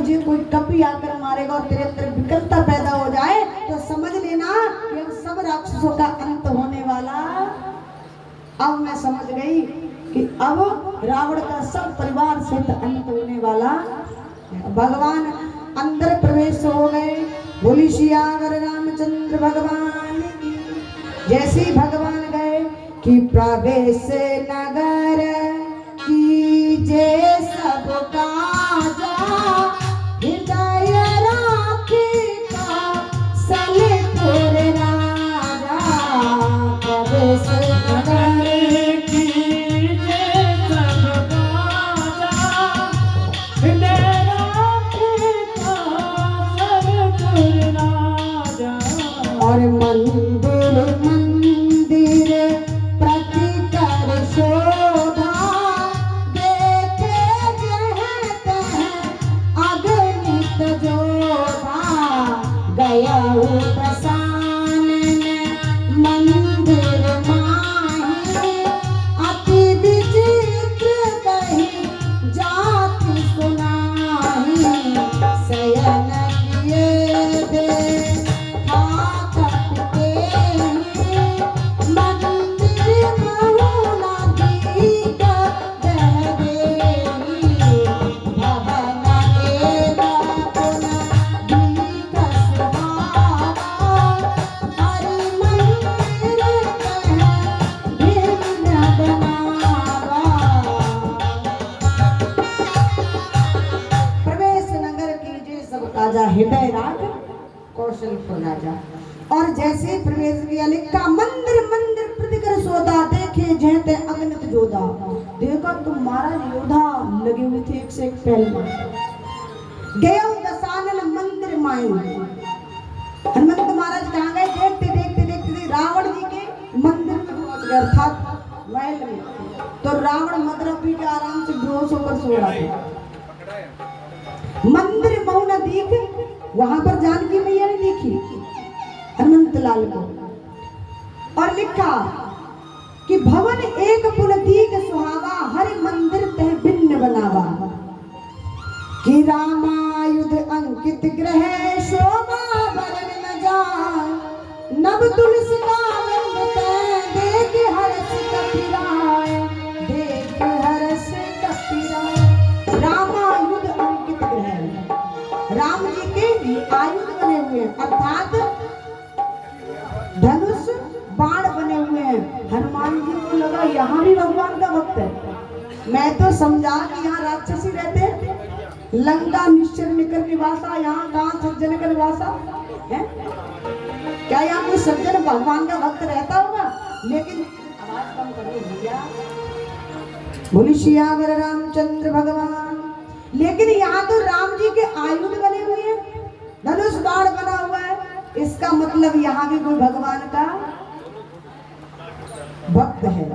तुझे कोई कपी आकर मारेगा और तेरे अंदर विकलता पैदा हो जाए तो समझ लेना कि अब सब राक्षसों का अंत होने वाला। अब मैं समझ गई कि अब रावण का सब परिवार सहित अंत होने वाला। भगवान अंदर प्रवेश हो गए। बोली सियावर रामचंद्र भगवान की। जैसे ही भगवान गए कि प्रवेश नगर कीजे सब काजा, हृदय राखी कौशलपुर राजा। प्रवेश नगर कीजे सब काजा, हृदय राखी कौशलपुर राजा। और मंदिर मंदिर प्रति कर शोभा, देखे जह तह अगणित जोधा। गया प्रसानन मंदिर माही, अति विचित्र कही जाति सुनाही। शयन किए देखा कपते मंदिर महुना दीक दह देही। भवन एवं पुनः दीक सुहावा, हरि मंदिर कह भिन्न बनावा। प्रवेश नगर कीजे सब काजा, हृदय राख कौशलपुर राजा। और जैसे प्रवेश किया लिखा मंदिर मंदिर प्रति कर सोदा, देखे जहते अगणित जोधा। देखो तुम महाराज योधा लगे हुए थे एक से एक पहलवान। गया दसानन मंदिर माई। हनुमंत महाराज कहाँ गए? देखते देखते देखते रावण जी के मंदिर में पहुंच गए, अर्थात महल में। तो रावण मदरा पी के आराम से बेहोश होकर सो रहा था। मंदिर महुना दीख, वहां पर जानकी मैया ने देखी हनुमंत लाल को और लिखा कि भवन एक पुन दीख सुहावा, हरि मंदिर तह भिन्न बनावा। कि रामायुध अंकित ग्रह शोभा वरण न जाय। नव तुलसी नाम देख हर्ष कपिराय, देख हर्ष कपिराय। रामायुध अंकित ग्रह, राम जी के आयुध बने हुए हैं, अर्थात धनुष बाण बने हुए हैं। हनुमान जी को लगा यहाँ भी भगवान का भक्त है। मैं तो समझा कि यहाँ राक्षसी रहते हैं, लंका निश्चर निकर निवासा, यहाँ कहाँ सज्जन का निवासा है? क्या यहाँ कोई सज्जन भगवान का भक्त रहता होगा? लेकिन आवाज कम करो भैया। बोली सियावर रामचंद्र भगवान। लेकिन यहाँ तो राम जी के आयुध बने हुए हैं, धनुष बाण बना हुआ है। इसका मतलब यहाँ भी कोई भगवान का भक्त है।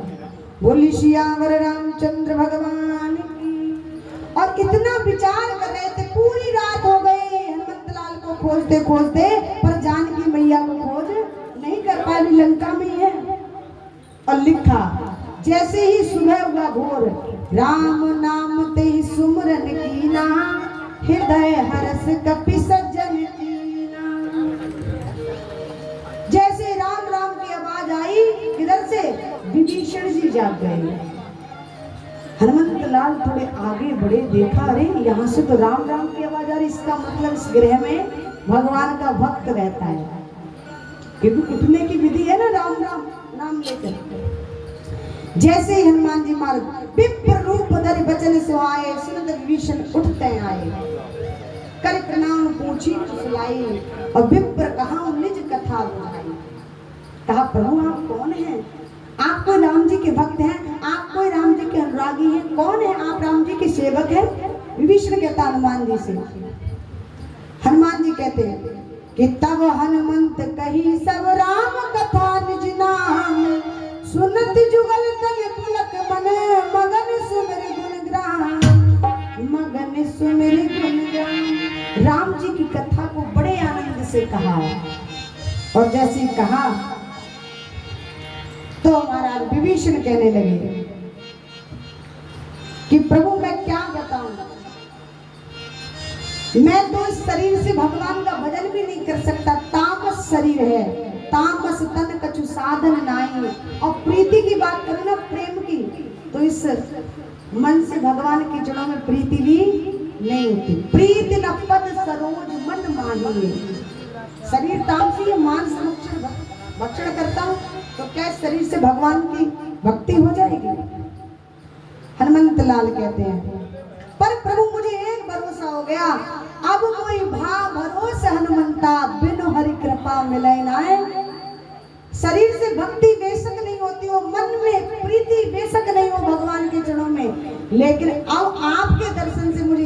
बोली सियावर रामचंद्र भगवान की। और इतना विचार कर रहे थे, पूरी रात हो गई हनुमंत लाल को खोजते खोजते, पर जानकी मैया को खोज नहीं कर पाए, लंका में है। और लिखा जैसे ही सुबह हुआ भोर, राम नाम ते सुमरन कीना, हृदय हर्ष कपि सज्जन कीना। जैसे राम राम की आवाज आई, इधर से विभीषण जी जाग गए। हनुमंत लाल थोड़े आगे बढ़े, देखा अरे यहाँ से तो राम राम की आवाज आ रही। इसका मतलब इस ग्रह में भगवान का भक्त रहता है, क्योंकि उठने की विधि है ना राम राम नाम लेकर। जैसे ही हनुमान जी मार्ग विप्र रूप धरि बचन सुहाए, सुनत विभीषण उठते आए। कर प्रणाम पूछी फुसलाई, और विप्र कहा निज कथा बुझाई। कहा प्रभु आप कौन हैं? आप कोई राम जी के भक्त हैं? आप कोई राम जी के अनुरागी हैं? कौन है आप? राम जी के सेवक हैं? विभीषण कहता हनुमान जी से। हनुमान जी कहते हैं कि तब हनुमंत कही सब राम कथा निज नाम, सुनत जुगल तन पुलक मन, मगन सुमिर गुणगान, मगन सुमिर गुणगान। राम जी की कथा को बड़े आनंद से कहा, और जैसे कहा तो महाराज विभीषण कहने लगे कि प्रभु मैं क्या बताऊं, मैं तो इस शरीर से भगवान का भजन भी नहीं कर सकता, तामस शरीर है, तामस तन कछु साधन नाई। और प्रीति की बात करूं ना, प्रेम की, तो इस मन से भगवान के चरणों में प्रीति भी नहीं होती। प्रीति न पद सरोज मन मानिए। शरीर तामसी है, मांस भक्षण करता हूं, तो क्या शरीर से भगवान की भक्ति हो जाएगी? हनुमंत लाल कहते हैं, पर प्रभु मुझे एक भरोसा हो गया, अब कोई भाव भरोसा हनुमंता, बिनु हरि कृपा मिले नाय। शरीर से भक्ति बेशक नहीं होती हो, मन में प्रीति बेशक नहीं हो भगवान के चरणों में, लेकिन अब आपके दर्शन से मुझे